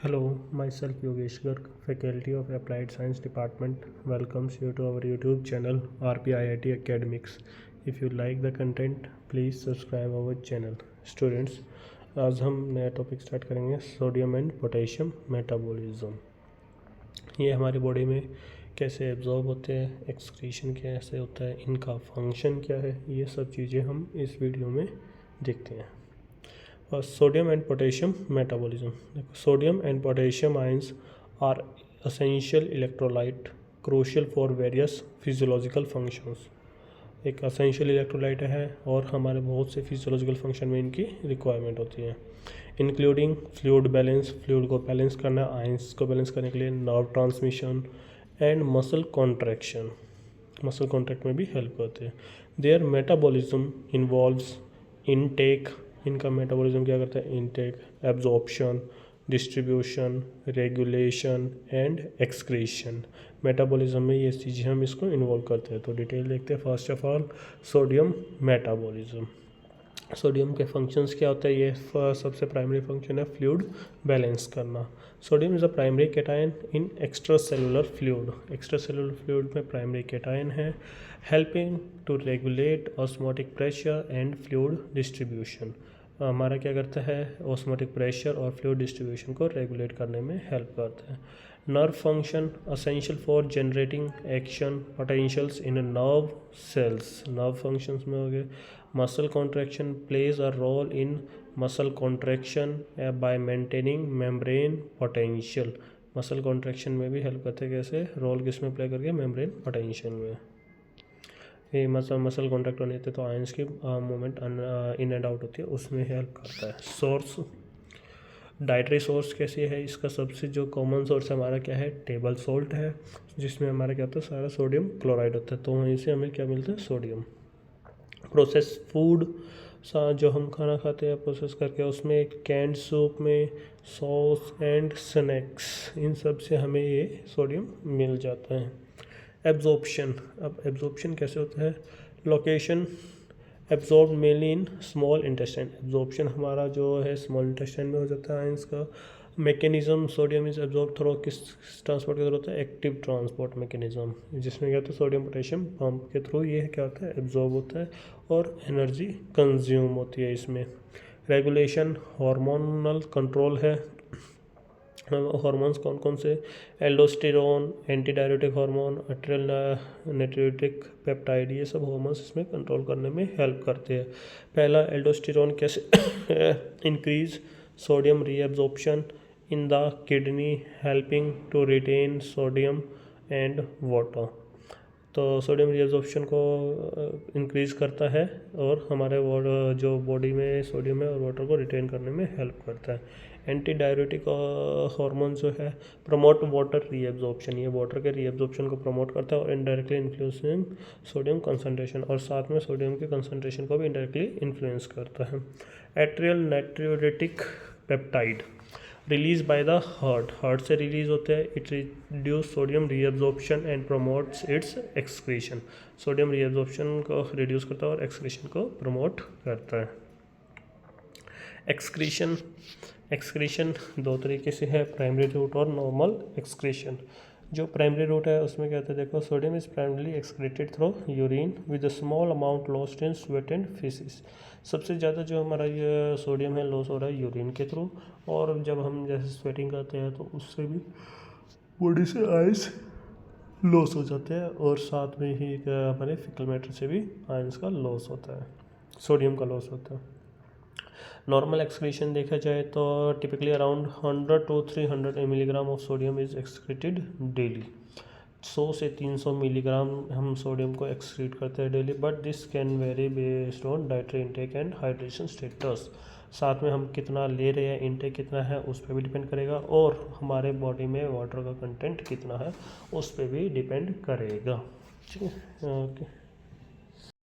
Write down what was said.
Hello, myself Yogesh Garg, Faculty of Applied Science Department, welcomes you to our YouTube channel RPIIT Academics. If you like the content, please subscribe our channel. Students, आज हम नया topic start करेंगे sodium and potassium metabolism. ये हमारी body में कैसे absorb होते हैं, एक्सक्रीशन कैसे होता है, इनका फंक्शन क्या है, ये सब चीज़ें हम इस वीडियो में देखते हैं। Sodium and potassium metabolism. Sodium and potassium ions are essential electrolyte crucial for various physiological functions. एक essential electrolyte है और हमारे बहुत से physiological function में इनकी requirement होती है, including fluid balance, fluid को balance करना, ions को balance करने के लिए nerve transmission and muscle contraction, muscle contract में भी help करते हैं। Their metabolism involves intake, इनका मेटाबॉलिज्म क्या करता है, intake, absorption, distribution, regulation and excretion. Metabolism में ये चीज़ें हम इसको इन्वॉल्व करते हैं। तो डिटेल देखते हैं। First of all sodium metabolism. Sodium के फंक्शंस क्या होता है, ये सबसे प्राइमरी फंक्शन है फ्लूइड बैलेंस करना। Sodium is a primary cation in extracellular fluid. Extracellular fluid में प्राइमरी कैटायन है, helping to regulate osmotic pressure and fluid distribution. हमारा क्या करता है, ऑस्मोटिक प्रेशर और फ्लूइड डिस्ट्रीब्यूशन को रेगुलेट करने में हेल्प करता है। Nerve function essential for generating action potentials in nerve cells. Nerve functions में हो गए muscle contraction plays a role in muscle contraction by maintaining membrane potential. Muscle contraction में भी हेल्प करते हैं, कैसे, रोल किस में प्ले करके, मेम्ब्रेन पोटेंशियल में। ये मसल कॉन्ट्रैक्ट होने होते तो आयंस की मूवमेंट इन एंड आउट होती है, उसमें हेल्प करता है। सोर्स, डाइटरी सोर्स कैसे है, इसका सबसे जो कॉमन सोर्स हमारा क्या है, टेबल सॉल्ट है, जिसमें हमारा क्या होता है, सारा सोडियम क्लोराइड होता है, तो वहीं से हमें क्या मिलता है, सोडियम। प्रोसेस फूड, जो हम खाना खाते हैं प्रोसेस करके, उसमें कैंड सूप में सॉस एंड स्नैक्स, इन सब से हमें ये सोडियम मिल जाता है। एब्जॉर्प्शन, अब एब्जॉर्प्शन कैसे होता है, location absorb mainly in small intestine. Absorption हमारा जो है स्मॉल इंटेस्टाइन में हो जाता है। इसका mechanism, sodium is absorb through किस ट्रांसपोर्ट के थ्रू होता है, एक्टिव ट्रांसपोर्ट मैकेनिज्म, जिसमें क्या होता है, सोडियम पोटेशियम पंप के थ्रू ये क्या होता है, एब्जॉर्ब होता है और एनर्जी कंज्यूम होती है इसमें। रेगुलेशन, हार्मोनल कंट्रोल है। हार्मोन्स कौन कौन से, aldosterone, anti diuretic hormone, atrial natriuretic peptide, ये सब हार्मोन्स इसमें कंट्रोल करने में हेल्प करते हैं। पहला एल्डोस्टेरोन कैसे, increase sodium reabsorption in the kidney helping to retain sodium and water. तो सोडियम रीएब्जॉर्प्शन को इंक्रीज़ करता है और हमारे जो बॉडी में सोडियम है और वाटर को रिटेन करने में हेल्प करता है। एंटी डायरेटिक हार्मोन जो है प्रमोट वाटर रीएब्जॉर्प्शन, ये वाटर के रीएब्जॉर्प्शन को प्रमोट करता है और इनडायरेक्टली इन्फ्लुएंसिंग सोडियम कंसंट्रेशन, और साथ में सोडियम के कंसंट्रेशन को भी इनडायरेक्टली इन्फ्लुएंस करता है। Atrial natriuretic peptide release by the heart से रिलीज होते हैं। It reduce sodium reabsorption and promotes its excretion. Sodium reabsorption को रिड्यूस करता है और एक्सक्रीशन को प्रमोट करता है। एक्सक्रीशन, एक्सक्रीशन दो तरीके से है, प्राइमरी रूट और नॉर्मल एक्सक्रीशन। जो प्राइमरी रूट है उसमें क्या होता है, देखो, sodium is primarily excreted through urine with a small amount lost in sweat and faeces. सबसे ज़्यादा जो हमारा ये सोडियम है लॉस हो रहा है यूरिन के थ्रू, और जब हम जैसे स्वेटिंग करते हैं तो उससे भी बॉडी से आयंस लॉस हो जाते हैं, और साथ में ही हमारे फीकल मैटर से भी आयंस का लॉस होता है, सोडियम का लॉस होता है। नॉर्मल एक्सक्रीशन देखा जाए तो typically around 100 to 300 milligram of sodium is excreted daily. 100 से 300 मिलीग्राम हम सोडियम को एक्सक्रीट करते हैं daily, but this can very based on dietary intake and hydration status. साथ में हम कितना ले रहे हैं, इंटेक कितना है, उस पर भी डिपेंड करेगा, और हमारे बॉडी में वाटर का कंटेंट कितना है उस पर भी डिपेंड करेगा। ठीक है, ओके।